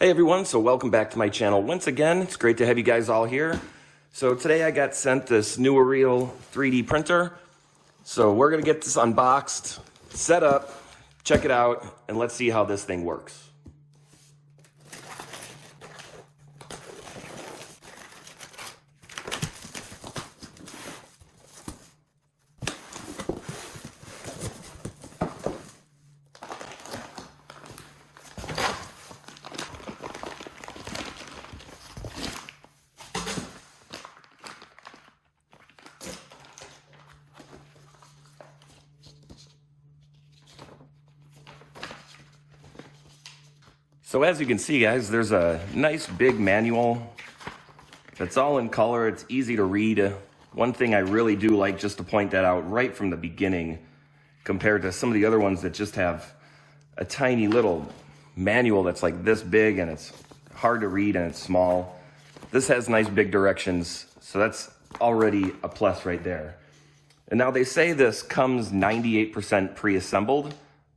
Hey everyone, so welcome back to my channel once again. It's great to have you guys all here. So today I got sent this NEWEREAL 3D printer. So we're gonna get this unboxed, set up, check it out, and let's see how this thing works. So as you can see, guys, there's a nice big manual that's all in color. It's easy to read. One thing I really do like, just to point that out right from the beginning, compared to some of the other ones that just have a tiny little manual that's like this big and it's hard to read and it's small. This has nice big directions, so that's already a plus right there. And now they say this comes 98% pre-assembled,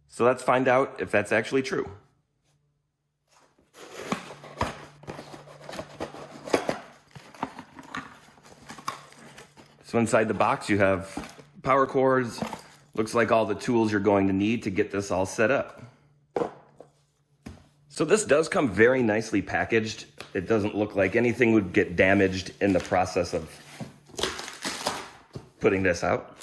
so let's find out if that's actually true. So inside the box you have power cords, looks like all the tools you're going to need to get this all set up. So this does come very nicely packaged. It doesn't look like anything would get damaged in the process of putting this out.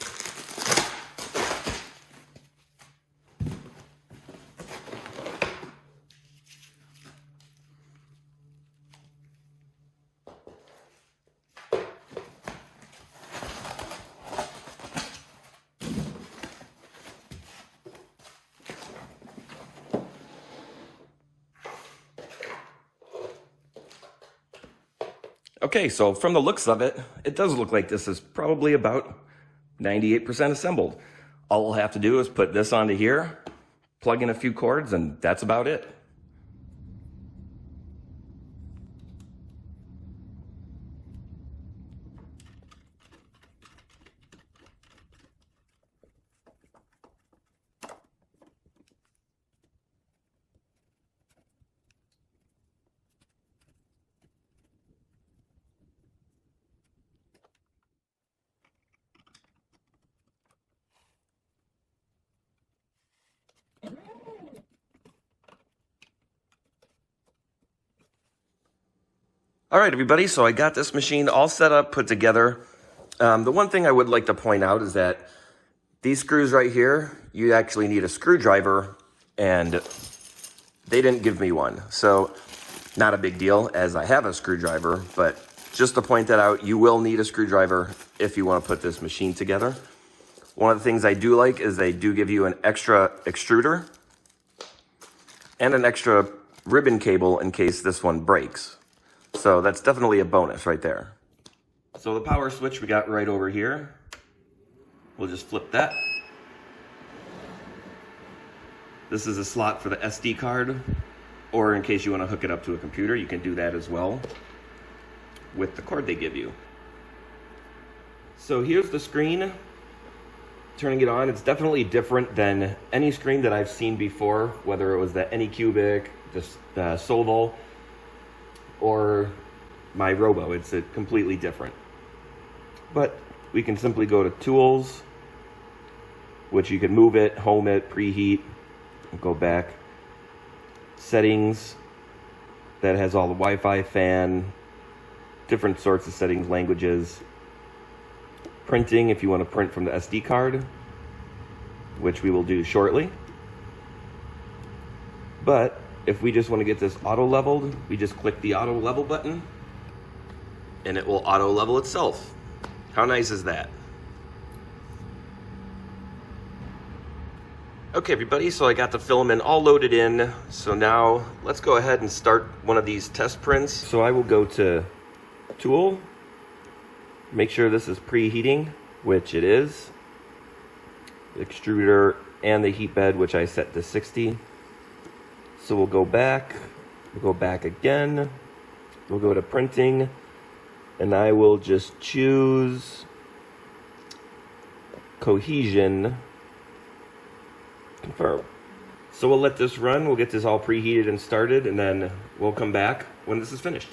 Okay, so from the looks of it, it does look like this is probably about 98% assembled. All we'll have to do is put this onto here, plug in a few cords, and that's about it. All right, everybody, so I got this machine all set up, put together. The one thing I would like to point out is that these screws right here, you actually need a screwdriver, and they didn't give me one. So not a big deal, as I have a screwdriver, but just to point that out, you will need a screwdriver if you want to put this machine together. One of the things I do like is they do give you an extra extruder and an extra ribbon cable in case this one breaks. So that's definitely a bonus right there. So the power switch we got right over here. We'll just flip that. This is a slot for the SD card, or in case you want to hook it up to a computer, you can do that as well with the cord they give you. So here's the screen. Turning it on, it's definitely different than any screen that I've seen before, whether it was the AnyCubic, the Solvo, or my Robo. It's completely different. But we can simply go to Tools, which you can move it, home it, preheat, go back. Settings, that has all the Wi-Fi, fan, different sorts of settings, languages. Printing, if you want to print from the SD card, which we will do shortly. But if we just want to get this auto leveled, we just click the auto level button and it will auto level itself. How nice is that? Okay, everybody, so I got the filament all loaded in. So now let's go ahead and start one of these test prints. So I will go to Tool, make sure this is preheating, which it is. The extruder and the heat bed, which I set to 60. So we'll go back again, we'll go to printing, and I will just choose cohesion, confirm. So we'll let this run, we'll get this all preheated and started, and then we'll come back when this is finished.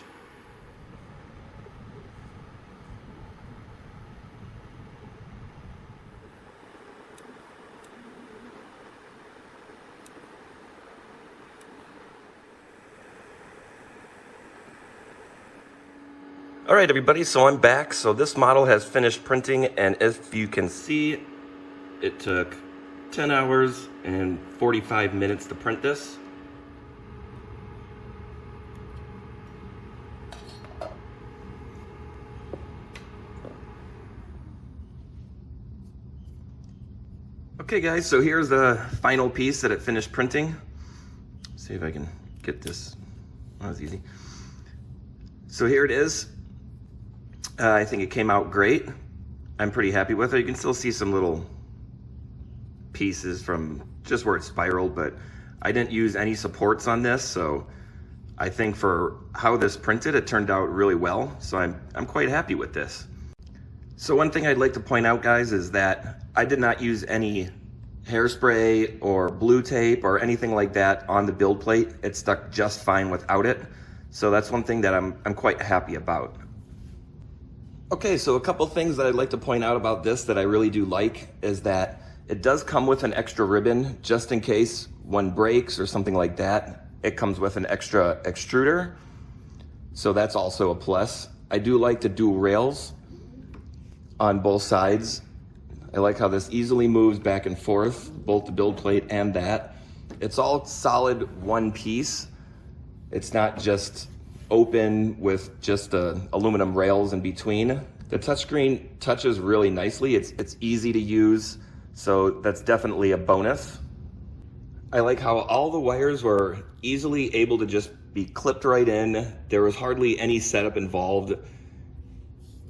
All right, everybody, so I'm back. So this model has finished printing, and if you can see, it took 10 hours and 45 minutes to print this. Okay, guys, so here's the final piece that it finished printing. Let's see if I can get this. That was easy. So here it is. I think it came out great. I'm pretty happy with it. You can still see some little pieces from just where it spiraled, but I didn't use any supports on this, so I think for how this printed, it turned out really well. So I'm quite happy with this. So one thing I'd like to point out, guys, is that I did not use any hairspray or blue tape or anything like that on the build plate. It stuck just fine without it. So that's one thing that I'm quite happy about. Okay, so a couple things that I'd like to point out about this that I really do like is that it does come with an extra ribbon just in case one breaks or something like that. It comes with an extra extruder, so that's also a plus. I do like the dual rails on both sides. I like how this easily moves back and forth, both the build plate and that. It's all solid one piece. It's not just open with just aluminum rails in between. The touchscreen touches really nicely. It's easy to use, so that's definitely a bonus. I like how all the wires were easily able to just be clipped right in. There was hardly any setup involved.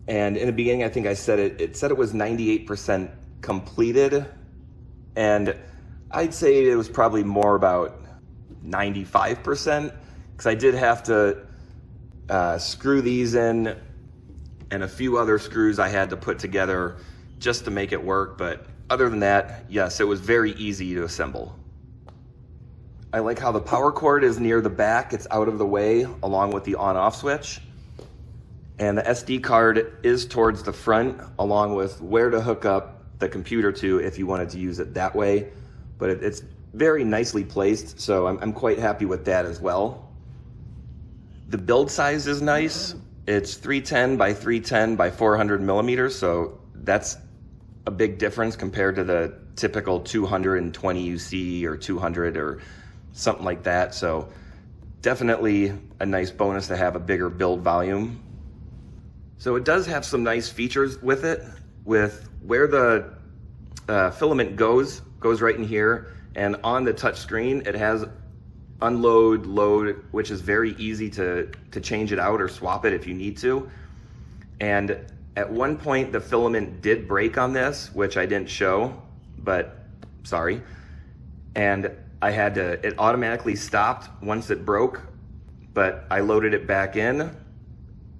And in the beginning, I think I said it said it was 98% completed. And I'd say it was probably more about 95%, because I did have to screw these in, and a few other screws I had to put together just to make it work. But other than that, yes, it was very easy to assemble. I like how the power cord is near the back. It's out of the way along with the on-off switch. And the SD card is towards the front along with where to hook up the computer to if you wanted to use it that way. But it's very nicely placed, so I'm quite happy with that as well. The build size is nice. It's 310 by 310 by 400 millimeters, so that's a big difference compared to the typical 220 you see, or 200 or something like that. So definitely a nice bonus to have a bigger build volume. So it does have some nice features with it, with where the filament goes right in here, and on the touch screen it has unload, load, which is very easy to change it out or swap it if you need to. And at one point the filament did break on this, which I didn't show, but sorry. And I had to, it automatically stopped once it broke, but I loaded it back in,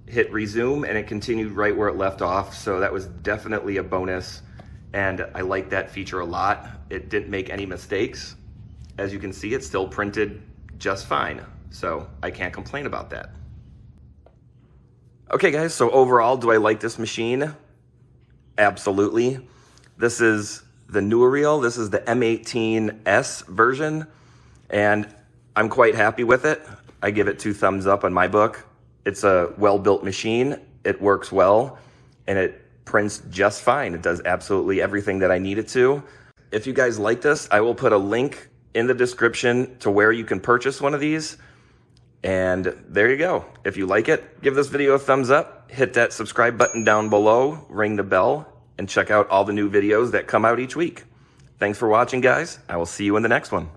hit resume, and it continued right where it left off. So that was definitely a bonus, and I like that feature a lot. It didn't make any mistakes. As you can see, it still printed just fine, so I can't complain about that. Okay guys, so overall, do I like this machine? Absolutely. This is the NEWEREAL. This is the M18-S version, and I'm quite happy with it. I give it 2 thumbs up on my book. It's a well-built machine. It works well, and it prints just fine. It does absolutely everything that I need it to. If you guys like this, I will put a link in the description to where you can purchase one of these. And there you go. If you like it, give this video a thumbs up, hit that subscribe button down below, ring the bell, and check out all the new videos that come out each week. Thanks for watching, guys. I will see you in the next one.